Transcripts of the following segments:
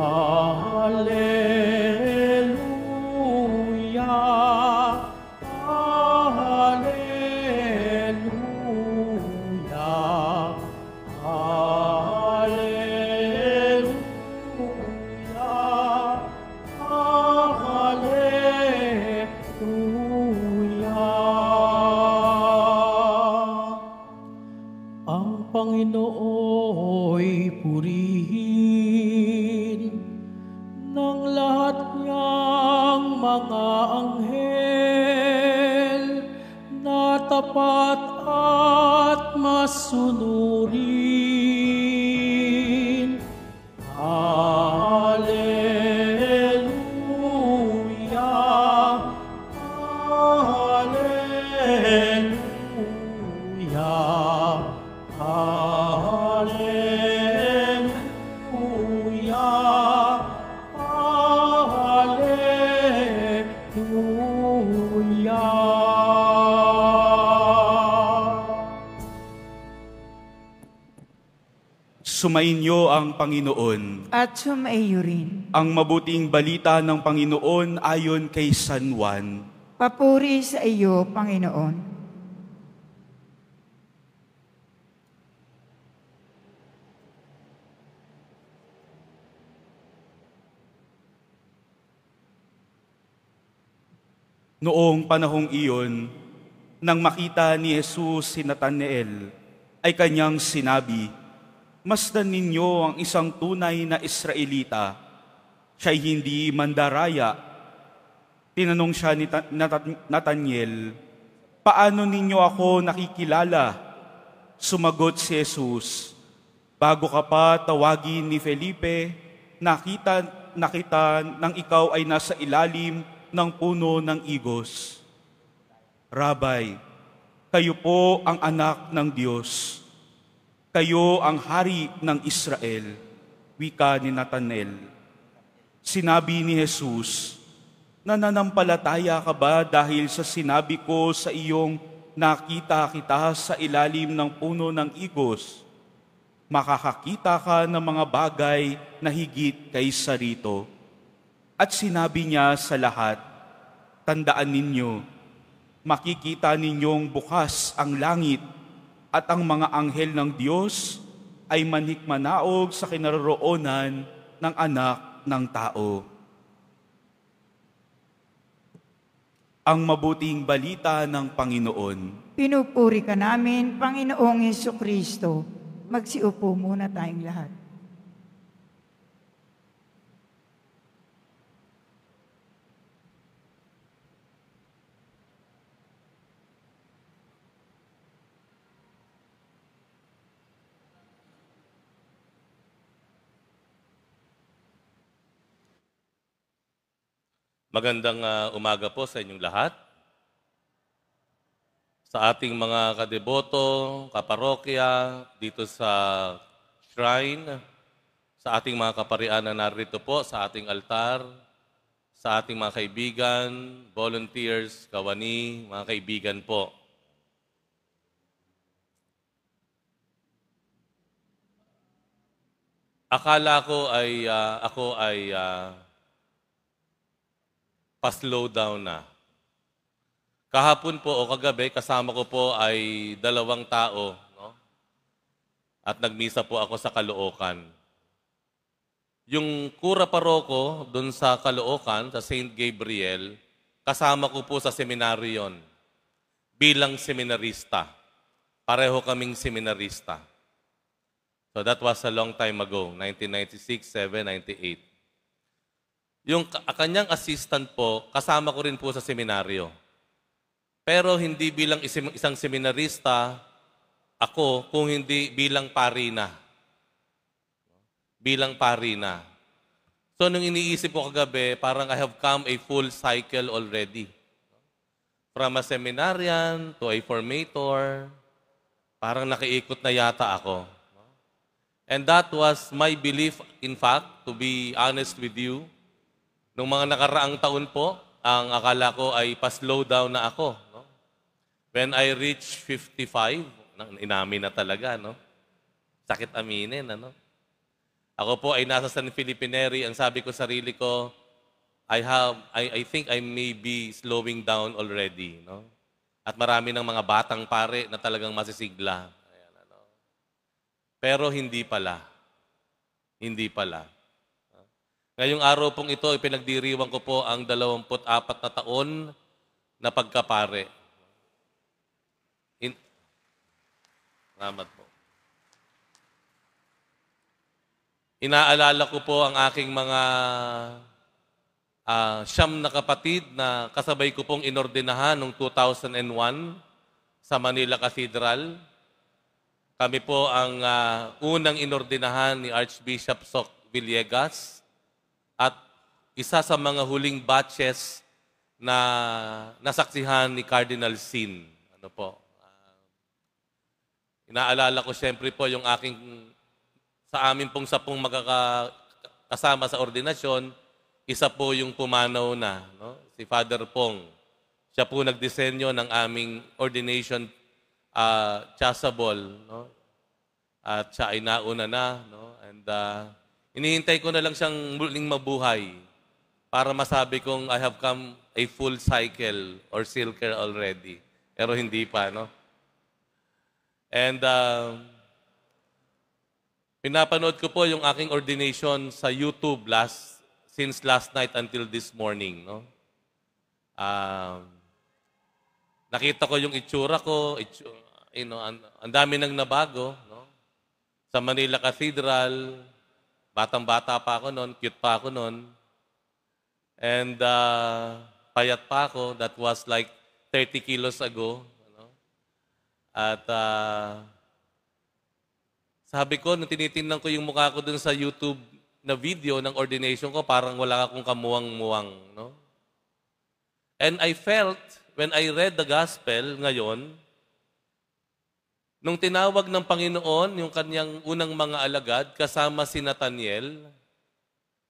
Hallelujah, Hallelujah, Hallelujah, Hallelujah. Ang Panginooy purihin ng lahat niyang mga anghel na tapat at masunurin. Hallelujah, Hallelujah, Hallelujah, Hallelujah. Sumainyo ang Panginoon. At sumaiyo rin. Ang mabuting balita ng Panginoon ayon kay San Juan. Papuri sa iyo, Panginoon. Noong panahong iyon, nang makita ni Jesus si Natanael, ay kanyang sinabi, "Masdan ninyo ang isang tunay na Israelita. Siya'y hindi mandaraya." Tinanong siya ni Natanael, "Paano ninyo ako nakikilala?" Sumagot si Jesus, "Bago ka pa tawagin ni Felipe, nakita nang ikaw ay nasa ilalim ng puno ng igos." Rabay, kayo po ang anak ng Diyos. Kayo ang hari ng Israel, wika ni Natanael. Sinabi ni Jesus, "Nananampalataya ka ba dahil sa sinabi ko sa iyong nakita kita sa ilalim ng puno ng igos? Makakakita ka ng mga bagay na higit kaysa rito." At sinabi niya sa lahat, "Tandaan ninyo, makikita ninyong bukas ang langit at ang mga anghel ng Diyos ay manhikmanaog sa kinaroroonan ng anak ng tao." Ang mabuting balita ng Panginoon. Pinupuri ka namin, Panginoong Hesukristo. Magsiupo muna tayong lahat. Magandang umaga po sa inyong lahat. Sa ating mga kadeboto, kaparokya, dito sa shrine, sa ating mga kaparian na narito po, sa ating altar, sa ating mga kaibigan, volunteers, kawani, mga kaibigan po. Akala ko ay ako ay pa-slow down na. Kahapon po o kagabi, kasama ko po ay 2 tao, no? At nagmisa po ako sa Caloocan. Yung kura paroko doon sa Caloocan, sa St. Gabriel, kasama ko po sa seminaryo yon bilang seminarista. Pareho kaming seminarista. So that was a long time ago, 1996, 7, 98. Yung kanyang assistant po, kasama ko rin po sa seminaryo. Pero hindi bilang isang seminarista, ako, kung hindi bilang pari na. Bilang pari na. So nung iniisip ko kagabi, parang I have come a full cycle already. From a seminarian to a formator, parang nakiikot na yata ako. And that was my belief, in fact, to be honest with you. Nung mga nakaraang taon po, ang akala ko ay pa-slow down na ako. No? When I reached 55, inamin na talaga, no? Sakit aminin, ano? Ako po ay nasa San Filippinary. Ang sabi ko sarili ko, I think I may be slowing down already. No? At marami ng mga batang pare na talagang masisigla. Ayan, ano. Pero hindi pala. Hindi pala. Ngayong araw pong ito, ipinagdiriwang ko po ang 24 na taon na pagkapare. Salamat po. Inaalala ko po ang aking mga siyam na kapatid na kasabay ko pong inordinahan noong 2001 sa Manila Cathedral. Kami po ang unang inordinahan ni Archbishop Soc Villegas at isa sa mga huling batches na nasaksihan ni Cardinal Sin. Ano po? Inaalala ko siyempre po yung sa amin pong 10 magkakasama sa ordinasyon, isa po yung pumanaw na, no? Si Father Pong. Siya po nagdisenyo ng aming ordination chasuble, no? At siya ay nauna na, no? And inihintay ko na lang siyang muling mabuhay para masabi kong I have come a full cycle or circle already. Pero hindi pa, no? And pinapanood ko po yung aking ordination sa YouTube since last night until this morning. No? Nakita ko yung itsura ko. Ang dami nang nabago. No? Sa Manila Cathedral, batang-bata pa ako noon, cute pa ako noon. And payat pa ako. That was like 30 kilos ago. At sabi ko, nung tinitingnan ko yung mukha ko dun sa YouTube na video ng ordination ko, parang wala akong kamuwang-muwang. No? And I felt, when I read the gospel ngayon, nung tinawag ng Panginoon yung kanyang unang mga alagad kasama si Nathaniel,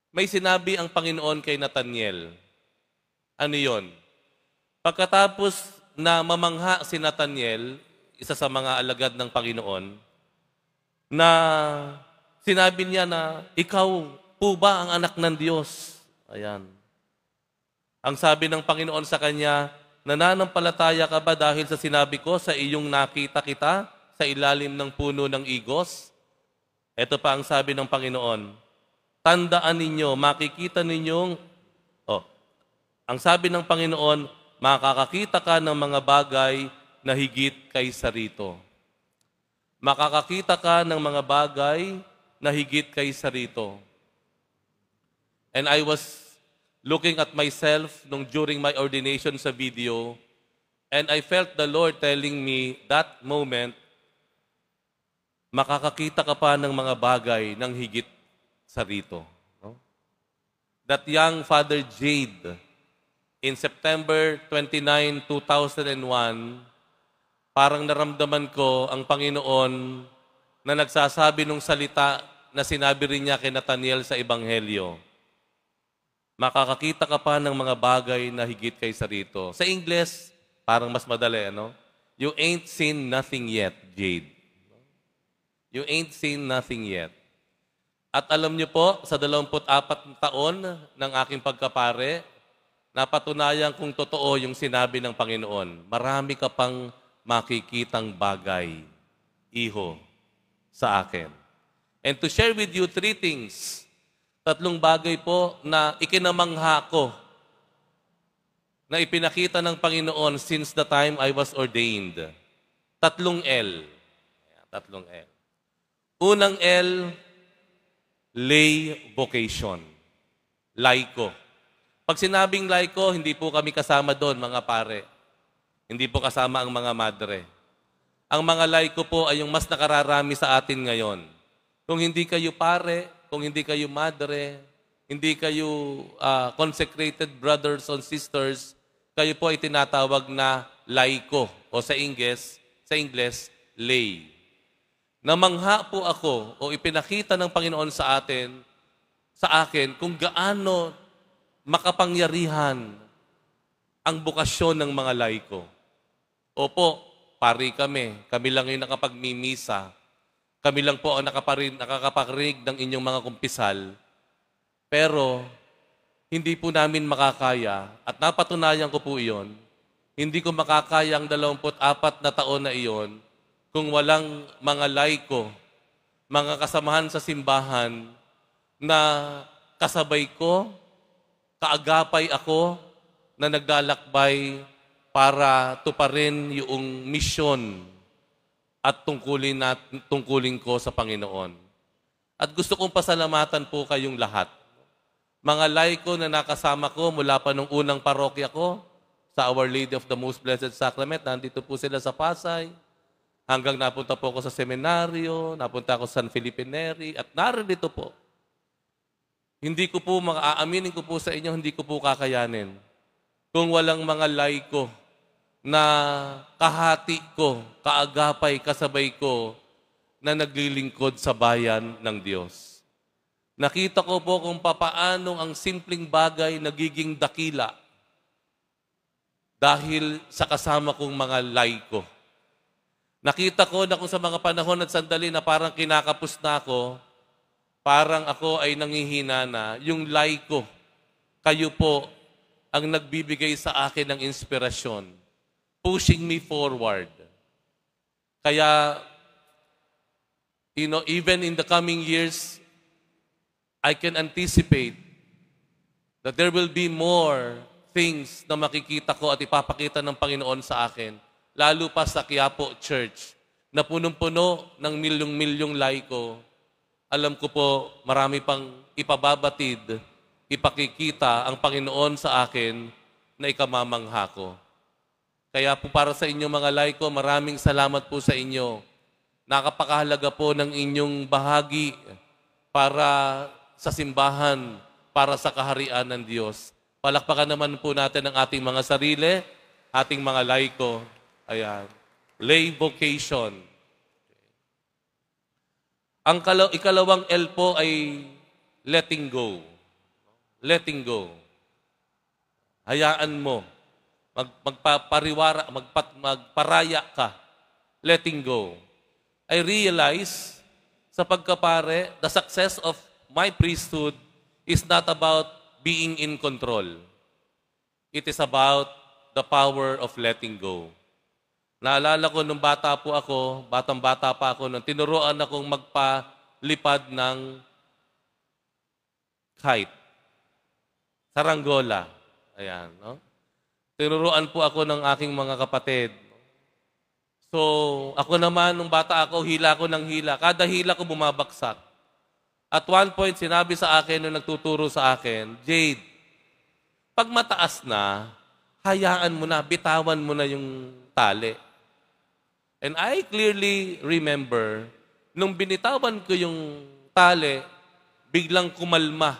may sinabi ang Panginoon kay Nathaniel. Ano yon? Pagkatapos na mamangha si Nathaniel, isa sa mga alagad ng Panginoon, na sinabi niya na, ikaw po ba ang anak ng Diyos? Ayan. Ang sabi ng Panginoon sa kanya, nananampalataya ka ba dahil sa sinabi ko sa iyong nakita kita sa ilalim ng puno ng igos? Ito pa ang sabi ng Panginoon, tandaan ninyo, makikita ninyong, ang sabi ng Panginoon, makakakita ka ng mga bagay na higit kaysa rito. Makakakita ka ng mga bagay na higit kaysa rito. And I was looking at myself during my ordination sa video, and I felt the Lord telling me that moment, makakakita ka pa ng mga bagay ng higit sa rito. No? That young Father Jade, in September 29, 2001, parang naramdaman ko ang Panginoon na nagsasabi ng salita na sinabi rin niya kay Nathaniel sa Ebanghelyo. Makakakita ka pa ng mga bagay na higit kaysa rito. Sa English, parang mas madali, ano? You ain't seen nothing yet, Jade. You ain't seen nothing yet. At alam niyo po, sa 24 taon ng aking pagkapare, napatunayan kung totoo yung sinabi ng Panginoon. Marami ka pang makikitang bagay, iho, sa akin. And to share with you 3 things, 3 bagay po na ikinamangha ko, na ipinakita ng Panginoon since the time I was ordained. 3 L. 3 L. Unang L, lay vocation. Laiko. Pag sinabing laiko, hindi po kami kasama doon, mga pare. Hindi po kasama ang mga madre. Ang mga laiko po ay yung mas nakararami sa atin ngayon. Kung hindi kayo pare, kung hindi kayo madre, hindi kayo consecrated brothers and sisters, kayo po ay tinatawag na laiko o sa Ingles, lay. Namangha po ako o ipinakita ng Panginoon sa akin kung gaano makapangyarihan ang bukasyon ng mga laiko. Opo, pari kami. Kami lang yung nakapagmimisa. Kami lang po ang nakakaparinig ng inyong mga kumpisal. Pero, hindi po namin makakaya, at napatunayan ko po iyon, hindi ko makakaya ang 24 na taon na iyon kung walang mga laiko, mga kasamahan sa simbahan na kasabay ko, kaagapay ako, na naglalakbay para tuparin yung misyon at tungkulin ko sa Panginoon. At gusto kong pasalamatan po kayong lahat. Mga laiko na nakasama ko mula pa nung unang parokya ko sa Our Lady of the Most Blessed Sacrament, nandito po sila sa Pasay. Hanggang napunta po ako sa seminaryo, napunta ako sa San Felipe Neri, at narito po. Hindi ko po, aaminin ko po sa inyo, hindi ko po kakayanin kung walang mga laiko na kahati ko, kaagapay, kasabay ko, na naglilingkod sa bayan ng Diyos. Nakita ko po kung papaanong ang simpleng bagay nagiging dakila dahil sa kasama kong mga laiko. Nakita ko na kung sa mga panahon at sandali na parang kinakapos na ako, parang ako ay nangihina na, yung laiko, kayo po ang nagbibigay sa akin ng inspirasyon, pushing me forward. Kaya, even in the coming years, I can anticipate that there will be more things na makikita ko at ipapakita ng Panginoon sa akin, lalo pa sa Quiapo Church, na punong-puno ng milyong-milyong laiko. Alam ko po, marami pang ipababatid, ipakikita ang Panginoon sa akin na ikamamangha ko. Kaya po para sa inyo mga laiko, maraming salamat po sa inyo. Nakapakahalaga po ng inyong bahagi para sa simbahan, para sa kaharian ng Diyos. Palakpakan naman po natin ang ating mga sarili, ating mga laiko. Ayan. Lay vocation. Ang ikalawang L po ay letting go. Letting go. Hayaan mo. Magparaya ka. Letting go. I realize sa pagkapare, the success of my priesthood is not about being in control. It is about the power of letting go. Naalala ko nung batang-bata pa ako, nung tinuruan akong magpalipad ng kite. Saranggola. Ayan, no? Tinuruan po ako ng aking mga kapatid. So, ako naman, nung bata ako, hila ko ng hila. Kada hila ko bumabaksak. At one point, sinabi sa akin nung nagtuturo sa akin, Jade, pag mataas na, hayaan mo na, bitawan mo na yung tali. And I clearly remember, nung binitawan ko yung tali, biglang kumalma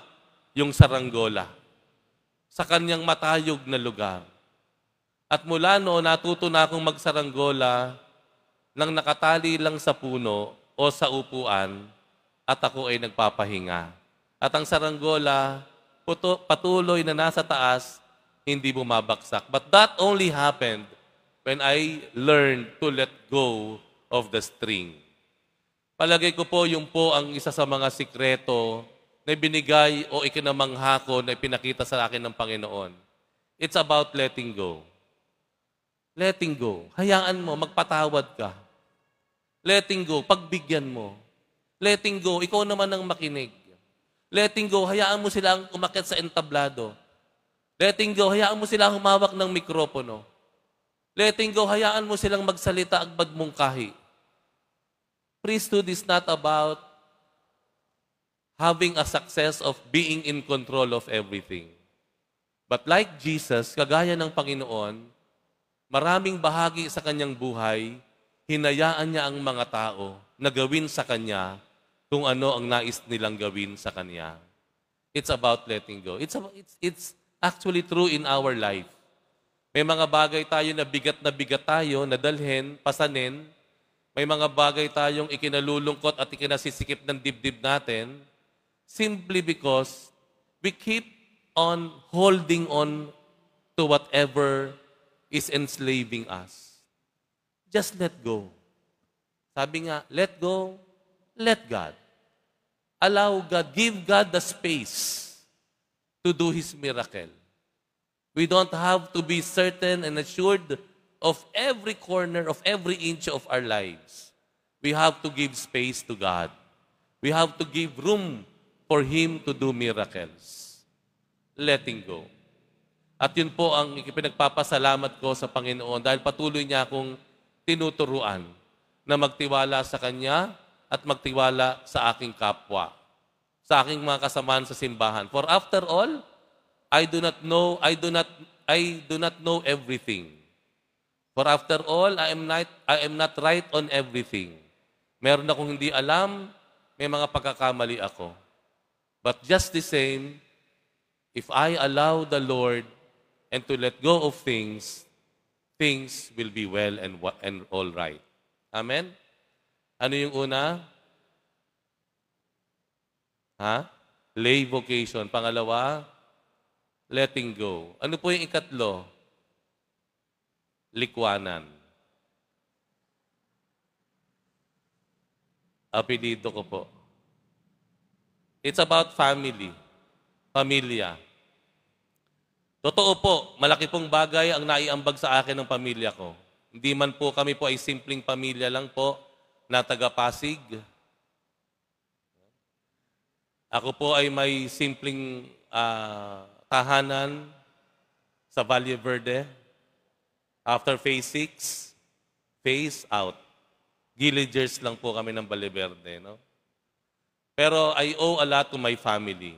yung saranggola sa kanyang matayog na lugar. At mula noon, natuto na akong magsaranggola nang nakatali lang sa puno o sa upuan at ako ay nagpapahinga. At ang saranggola, patuloy na nasa taas, hindi bumabaksak. But that only happened when I learned to let go of the string. Palagay ko po, yung po ang isa sa mga sikreto na binigay o ikinamangha ko na ipinakita sa akin ng Panginoon. It's about letting go. Letting go. Hayaan mo, magpatawad ka. Letting go, pagbigyan mo. Letting go, ikaw naman ang makinig. Letting go, hayaan mo silang umakyat sa entablado. Letting go, hayaan mo silang humawak ng mikropono. Letting go, hayaan mo silang magsalita ang magmungkahi. Priesthood is not about having a success of being in control of everything. But like Jesus, kagaya ng Panginoon, maraming bahagi sa kanyang buhay, hinayaan niya ang mga tao na gawin sa kanya kung ano ang nais nilang gawin sa kanya. It's about letting go. It's actually true in our life. May mga bagay tayo na bigat tayo, na dalhin, pasanin. May mga bagay tayong ikinalulungkot at ikinasisikip ng dibdib natin simply because we keep on holding on to whatever is enslaving us. Just let go. Sabi nga, let go let God. Allow God, give God the space to do His miracle. We don't have to be certain and assured of every corner, of every inch of our lives. We have to give space to God. We have to give room for Him to do miracles. Letting go. At yun po ang ipinagpapasalamat ko sa Panginoon dahil patuloy niya akong tinuturuan na magtiwala sa Kanya at magtiwala sa aking kapwa, sa aking mga kasamaan sa simbahan. For after all, I do not know everything. For after all, I am not right on everything. Meron akong hindi alam, may mga pagkakamali ako. But just the same, if I allow the Lord and to let go of things, things will be well and all right. Amen? Ano yung una? Lay vocation. Pangalawa, letting go. Ano po yung ikatlo? Likwanan. Apelido ko po. It's about family. Pamilya. Totoo po, malaki pong bagay ang naiambag sa akin ng pamilya ko. Hindi man po kami po ay simpleng pamilya lang po na taga-Pasig. Ako po ay may simpleng tahanan sa Valle Verde. After phase 6, phase out. Villagers lang po kami ng Valle Verde. No? Pero I owe a lot to my family.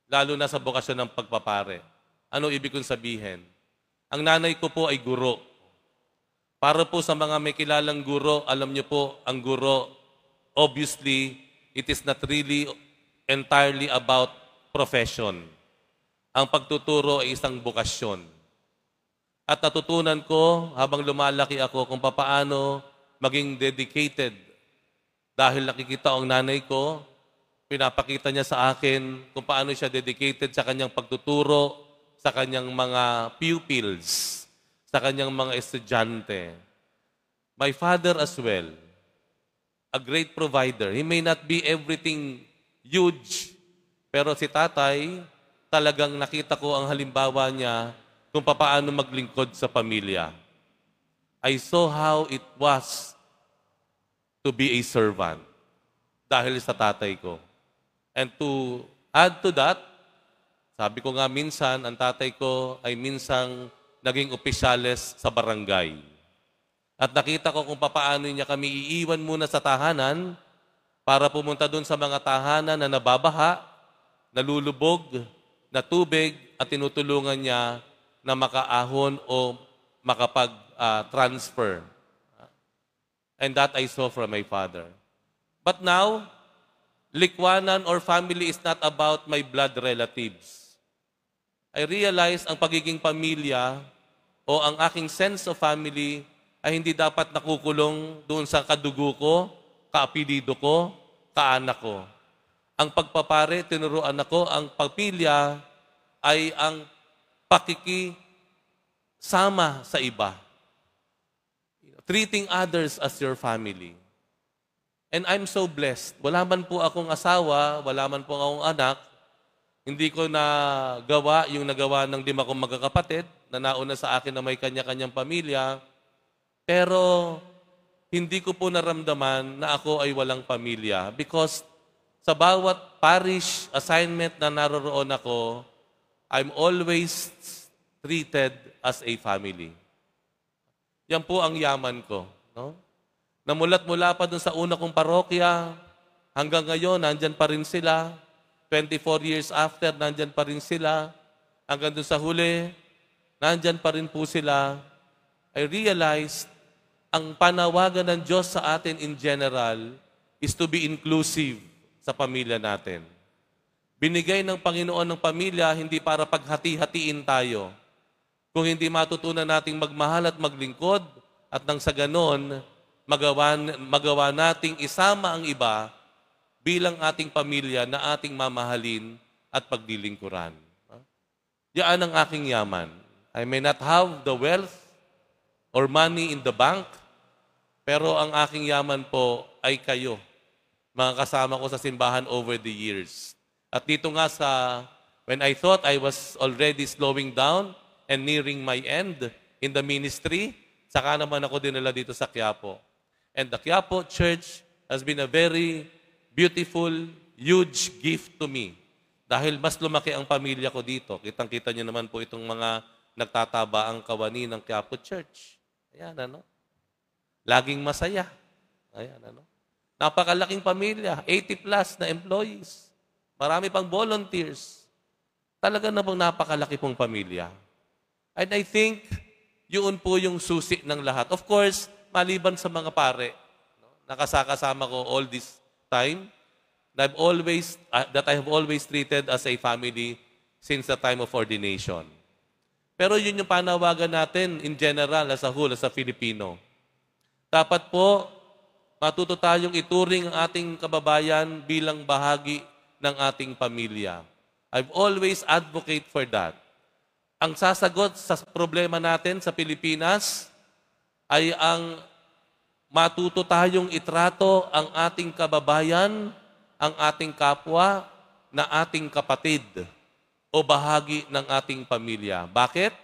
Lalo na sa bokasyon ng pagpapare. Ano ibig kong sabihin? Ang nanay ko po ay guro. Para po sa mga may kilalang guro, alam niyo po, ang guro, obviously, it is not really entirely about profession. Ang pagtuturo ay isang bokasyon. At natutunan ko habang lumalaki ako kung papaano maging dedicated. Dahil nakikita ang nanay ko, pinapakita niya sa akin kung paano siya dedicated sa kanyang pagtuturo, sa kanyang mga pupils, sa kanyang mga estudyante. My father as well, a great provider. He may not be everything huge, pero si tatay, talagang nakita ko ang halimbawa niya kung paano maglingkod sa pamilya. I saw how it was to be a servant dahil sa tatay ko. And to add to that, sabi ko nga minsan, ang tatay ko ay minsang naging opisyales sa barangay. At nakita ko kung paano niya kami iiwan muna sa tahanan para pumunta doon sa mga tahanan na nababaha, nalulubog, na tubig at tinutulungan niya na makaahon o makapag-transfer. And that I saw from my father. But now, likwanan or family is not about my blood relatives. I realize ang pagiging pamilya o ang aking sense of family ay hindi dapat nakukulong doon sa kadugo ko, kaapelido ko, kaanak ko. Ang pagpapare, tinuruan ako, ang pamilya ay ang pakikisama sa iba. Treating others as your family. And I'm so blessed. Wala man po akong asawa, wala man po akong anak, hindi ko nagawa yung nagawa ng 5 kong magkakapatid na nauna sa akin na may kanya-kanyang pamilya. Pero hindi ko po naramdaman na ako ay walang pamilya because sa bawat parish assignment na naroroon ako, I'm always treated as a family. Yan po ang yaman ko. No? Namulat-mula pa dun sa una kong parokya, hanggang ngayon, nandyan pa rin sila. 24 years after, nandyan pa rin sila. Hanggang dun sa huli, nandyan pa rin po sila. I realized, ang panawagan ng Diyos sa atin in general is to be inclusive sa pamilya natin. Binigay ng Panginoon ng pamilya hindi para paghati-hatiin tayo. Kung hindi matutunan nating magmahal at maglingkod, at nang sa ganon, magawa nating isama ang iba bilang ating pamilya na ating mamahalin at paglilingkuran. Yan ang aking yaman. I may not have the wealth or money in the bank, pero ang aking yaman po ay kayo. mga kasama ko sa simbahan over the years. At dito nga when I thought I was already slowing down and nearing my end in the ministry, saka naman ako dinala dito sa Quiapo. And the Quiapo Church has been a very beautiful, huge gift to me. Dahil mas lumaki ang pamilya ko dito. Kitang-kita niyo naman po itong mga nagtataba ang kawani ng Quiapo Church. Ayan, ano? Laging masaya. Ayan, ano? Napakalaking pamilya. 80 plus na employees. Marami pang volunteers. Talaga na pong napakalaki pong pamilya. And I think, yun po yung susi ng lahat. Of course, maliban sa mga pare, no? Nakasakasama ko all this time, that I have always treated as a family since the time of ordination. Pero yun yung panawagan natin in general, as a whole, as a Filipino. Dapat po, matuto tayong ituring ang ating kababayan bilang bahagi ng ating pamilya. I've always advocate for that. Ang sasagot sa problema natin sa Pilipinas ay ang matuto tayong itrato ang ating kababayan, ang ating kapwa, na ating kapatid o bahagi ng ating pamilya. Bakit?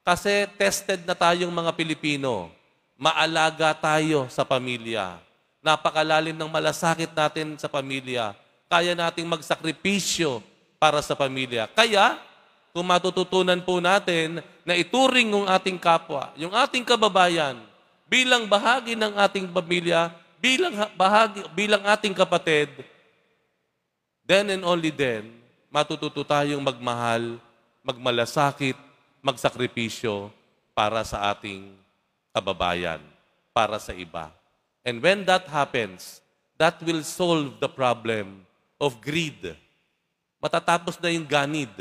Kasi tested na tayong mga Pilipino. Maalaga tayo sa pamilya. Napakalalim ng malasakit natin sa pamilya. Kaya nating magsakripisyo para sa pamilya. Kaya, kung matututunan po natin na ituring ng ating kapwa, yung ating kababayan, bilang bahagi ng ating pamilya, bilang ating kapatid, then and only then, matututo tayong magmahal, magmalasakit, magsakripisyo para sa ating kababayan, para sa iba. And when that happens, that will solve the problem of greed. Matatapos na yung ganid.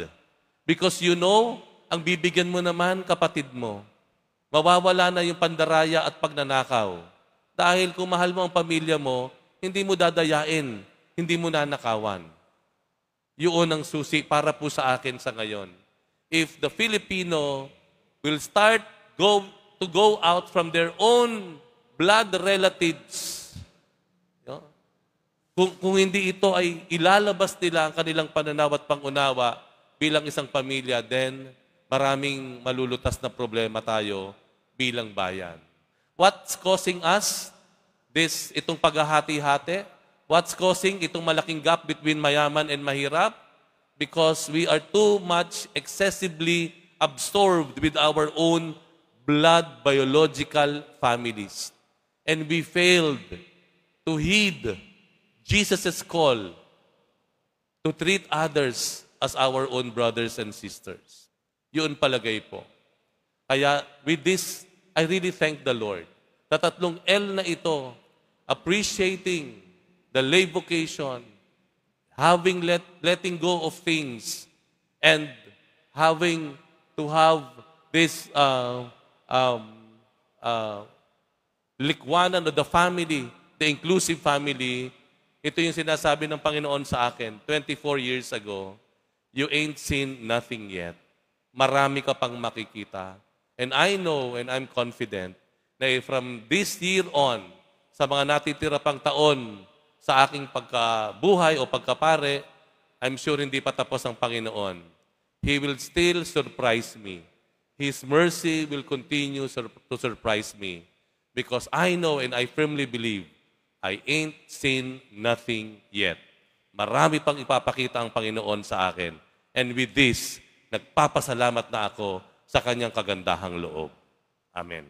Because you know, ang bibigyan mo naman kapatid mo. Mawawala na yung pandaraya at pagnanakaw. Dahil kung mahal mo ang pamilya mo, hindi mo dadayain, hindi mo nanakawan. Yun ang susi para po sa akin sa ngayon. If the Filipino will start to go out from their own blood relatives, kung hindi ito ay ilalabas nila ang kanilang pananaw at pangunawa bilang isang pamilya, then maraming malulutas na problema tayo bilang bayan. What's causing us itong paghahati-hati? What's causing itong malaking gap between mayaman and mahirap? Because we are too much excessively absorbed with our own blood biological families. And we failed to heed Jesus' call to treat others as our own brothers and sisters. Yun palagay po. Kaya with this, I really thank the Lord. Sa tatlong L na ito, appreciating the lay vocation, letting go of things, and having to have this likwanan of the family, the inclusive family. Ito yung sinasabi ng Panginoon sa akin 24 years ago, you ain't seen nothing yet. Marami ka pang makikita. And I know and I'm confident na from this year on, sa mga natitira pang taon sa aking pagkabuhay o pagkapare, I'm sure hindi pa tapos ang Panginoon. He will still surprise me. His mercy will continue to surprise me. Because I know and I firmly believe, I ain't seen nothing yet. Marami pang ipapakita ang Panginoon sa akin. And with this, nagpapasalamat na ako sa kanyang kagandahang loob. Amen.